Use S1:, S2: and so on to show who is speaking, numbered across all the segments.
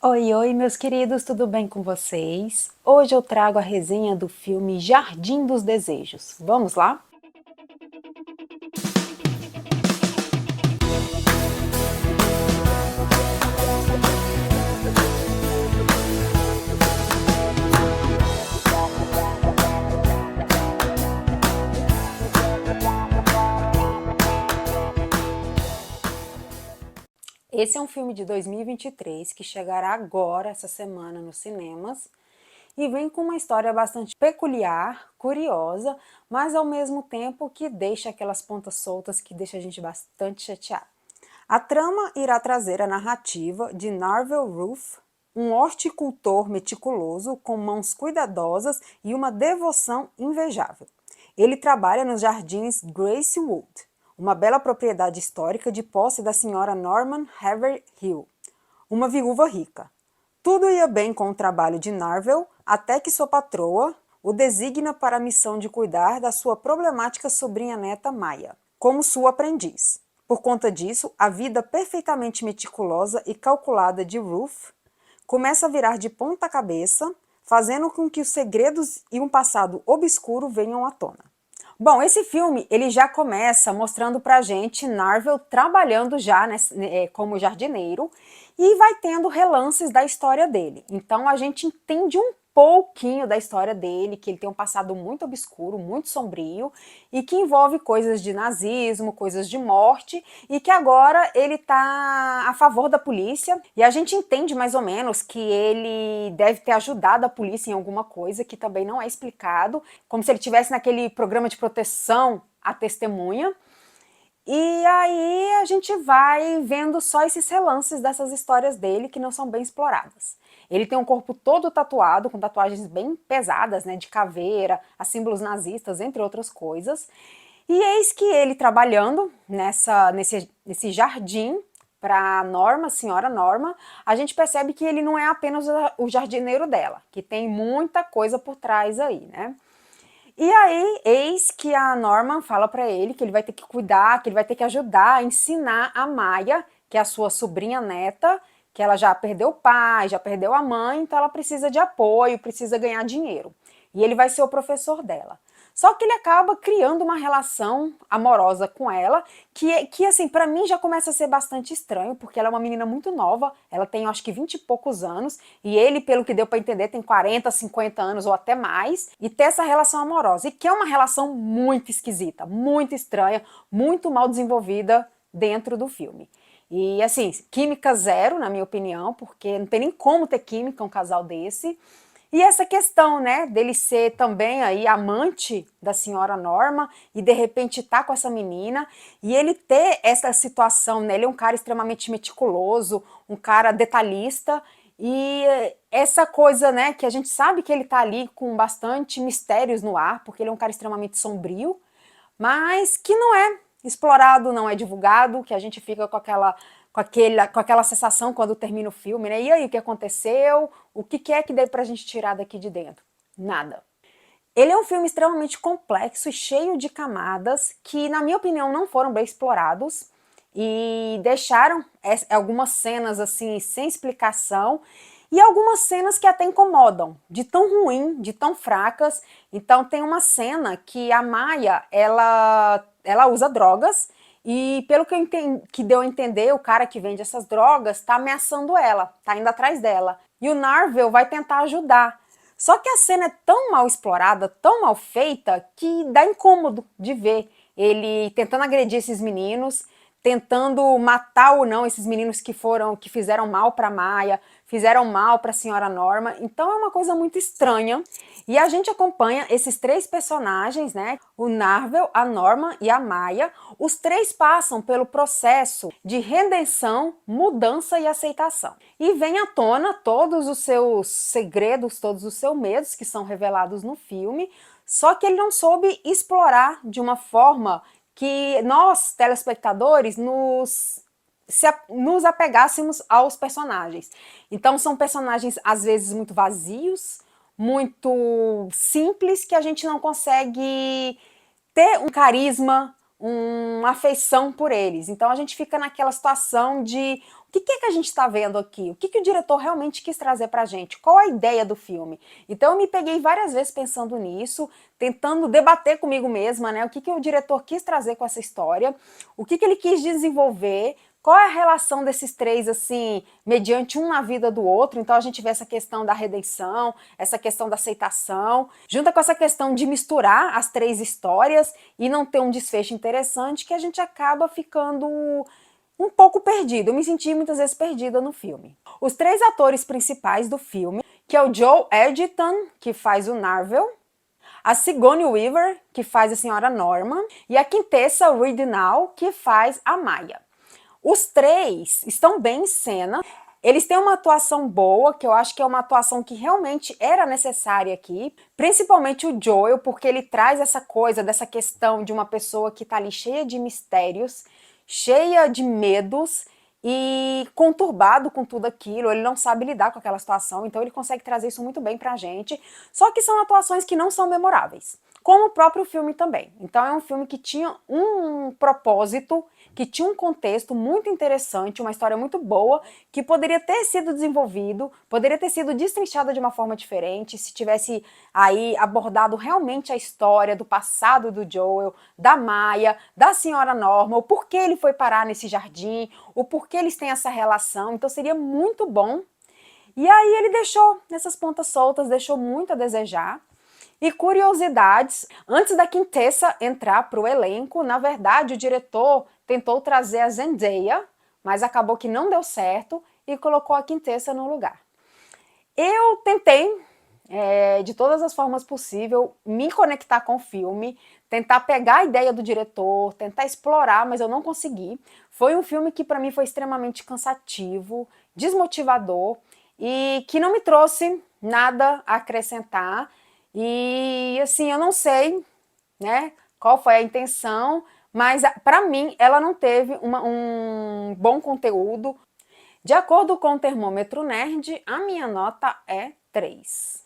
S1: Oi, oi, meus queridos, tudo bem com vocês? Hoje eu trago a resenha do filme Jardim dos Desejos. Vamos lá? Esse é um filme de 2023 que chegará agora, essa semana, nos cinemas e vem com uma história bastante peculiar, curiosa, mas ao mesmo tempo que deixa aquelas pontas soltas que deixa a gente bastante chateado. A trama irá trazer a narrativa de Narvel Ruff, um horticultor meticuloso com mãos cuidadosas e uma devoção invejável. Ele trabalha nos jardins Gracewood, uma bela propriedade histórica de posse da senhora Norman Haverhill, uma viúva rica. Tudo ia bem com o trabalho de Narvel, até que sua patroa o designa para a missão de cuidar da sua problemática sobrinha-neta Maya, como sua aprendiz. Por conta disso, a vida perfeitamente meticulosa e calculada de Ruth começa a virar de ponta cabeça, fazendo com que os segredos e um passado obscuro venham à tona. Bom, esse filme ele já começa mostrando pra gente Narvel trabalhando já como jardineiro e vai tendo relances da história dele. Então a gente entende um pouquinho da história dele, que ele tem um passado muito obscuro, muito sombrio e que envolve coisas de nazismo, coisas de morte e que agora ele tá a favor da polícia e a gente entende mais ou menos que ele deve ter ajudado a polícia em alguma coisa que também não é explicado, como se ele tivesse naquele programa de proteção à testemunha. E aí a gente vai vendo só esses relances dessas histórias dele que não são bem exploradas. Ele tem um corpo todo tatuado, com tatuagens bem pesadas, né, de caveira, a símbolos nazistas, entre outras coisas. E eis que ele trabalhando nesse jardim para Norma, senhora Norma, a gente percebe que ele não é apenas o jardineiro dela, que tem muita coisa por trás aí, né? E aí, eis que a Norman fala para ele que ele vai ter que cuidar, que ele vai ter que ajudar a ensinar a Maya, que é a sua sobrinha neta, que ela já perdeu o pai, já perdeu a mãe, então ela precisa de apoio, precisa ganhar dinheiro. E ele vai ser o professor dela. Só que ele acaba criando uma relação amorosa com ela, que assim, para mim já começa a ser bastante estranho, porque ela é uma menina muito nova, ela tem acho que 20 e poucos anos, e ele, pelo que deu para entender, tem 40, 50 anos ou até mais, e ter essa relação amorosa, e que é uma relação muito esquisita, muito estranha, muito mal desenvolvida dentro do filme. E assim, química zero, na minha opinião, porque não tem nem como ter química um casal desse. E essa questão, né, dele ser também aí amante da senhora Norma e de repente tá com essa menina e ele ter essa situação, né, ele é um cara extremamente meticuloso, um cara detalhista e essa coisa, né, que a gente sabe que ele tá ali com bastante mistérios no ar, porque ele é um cara extremamente sombrio, mas que não é explorado, não é divulgado, que a gente fica com aquela sensação quando termina o filme, né? E aí, o que aconteceu? O que é que deu pra gente tirar daqui de dentro? Nada. Ele é um filme extremamente complexo e cheio de camadas que, na minha opinião, não foram bem explorados e deixaram algumas cenas assim sem explicação e algumas cenas que até incomodam, de tão ruim, de tão fracas. Então tem uma cena que a Maia, ela usa drogas e pelo que, que deu a entender, o cara que vende essas drogas está ameaçando ela, está indo atrás dela. E o Narvel vai tentar ajudar. Só que a cena é tão mal explorada, tão mal feita, que dá incômodo de ver ele tentando agredir esses meninos, tentando matar ou não esses meninos que fizeram mal para Maia, fizeram mal para a senhora Norma. Então é uma coisa muito estranha. E a gente acompanha esses três personagens, né? O Narvel, a Norma e a Maia. Os três passam pelo processo de redenção, mudança e aceitação. E vem à tona todos os seus segredos, todos os seus medos que são revelados no filme, só que ele não soube explorar de uma forma que nós, telespectadores, nos apegássemos aos personagens. Então são personagens às vezes muito vazios, muito simples, que a gente não consegue ter um carisma, uma afeição por eles. Então a gente fica naquela situação de que é que a gente está vendo aqui? O que o diretor realmente quis trazer para a gente? Qual a ideia do filme? Então eu me peguei várias vezes pensando nisso, tentando debater comigo mesma, né? O que o diretor quis trazer com essa história, o que ele quis desenvolver, qual é a relação desses três, assim, mediante um na vida do outro? Então a gente vê essa questão da redenção, essa questão da aceitação, junta com essa questão de misturar as três histórias e não ter um desfecho interessante, que a gente acaba ficando um pouco perdido. Eu me senti muitas vezes perdida no filme. Os três atores principais do filme, que é o Joel Edgerton, que faz o Narvel, a Sigourney Weaver, que faz a Senhora Norma, e a Quintessa Ridenour, que faz a Maya. Os três estão bem em cena. Eles têm uma atuação boa, que eu acho que é uma atuação que realmente era necessária aqui, principalmente o Joel, porque ele traz essa coisa, dessa questão de uma pessoa que está ali cheia de mistérios, cheia de medos e conturbado com tudo aquilo, ele não sabe lidar com aquela situação, então ele consegue trazer isso muito bem pra gente, só que são atuações que não são memoráveis, como o próprio filme também. Então é um filme que tinha um propósito, que tinha um contexto muito interessante, uma história muito boa, que poderia ter sido desenvolvido, poderia ter sido destrinchada de uma forma diferente, se tivesse aí abordado realmente a história do passado do Joel, da Maya, da Senhora Norma, o porquê ele foi parar nesse jardim, o porquê eles têm essa relação, então seria muito bom. E aí ele deixou nessas pontas soltas, deixou muito a desejar. E curiosidades, antes da Quintessa entrar para o elenco, na verdade o diretor tentou trazer a Zendaya, mas acabou que não deu certo e colocou a Quintessa no lugar. Eu tentei, de todas as formas possíveis, me conectar com o filme, tentar pegar a ideia do diretor, tentar explorar, mas eu não consegui. Foi um filme que para mim foi extremamente cansativo, desmotivador e que não me trouxe nada a acrescentar. E assim, eu não sei, né, qual foi a intenção, mas para mim ela não teve um bom conteúdo. De acordo com o Termômetro Nerd, a minha nota é 3.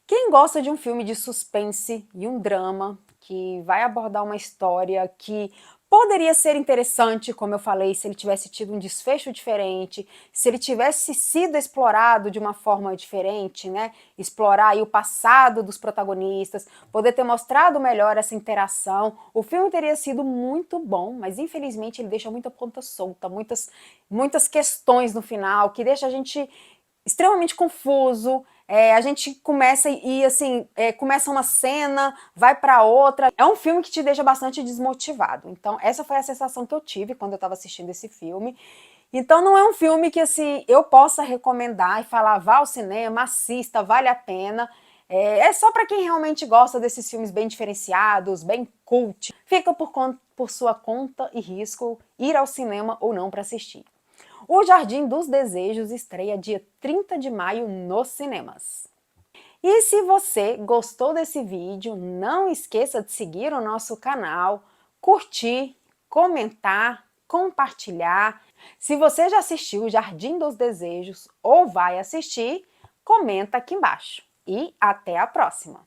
S1: Quem gosta de um filme de suspense e um drama que vai abordar uma história que poderia ser interessante, como eu falei, se ele tivesse tido um desfecho diferente, se ele tivesse sido explorado de uma forma diferente, né? Explorar aí o passado dos protagonistas, poder ter mostrado melhor essa interação, o filme teria sido muito bom, mas infelizmente ele deixa muita ponta solta, muitas questões no final, que deixa a gente extremamente confuso. A gente começa e assim, começa uma cena, vai para outra. É um filme que te deixa bastante desmotivado. Então essa foi a sensação que eu tive quando eu estava assistindo esse filme. Então não é um filme que assim eu possa recomendar e falar vá ao cinema, assista, vale a pena. É só para quem realmente gosta desses filmes bem diferenciados, bem cult. Fica por sua conta e risco ir ao cinema ou não para assistir. O Jardim dos Desejos estreia dia 30 de maio nos cinemas. E se você gostou desse vídeo, não esqueça de seguir o nosso canal, curtir, comentar, compartilhar. Se você já assistiu o Jardim dos Desejos ou vai assistir, comenta aqui embaixo. E até a próxima!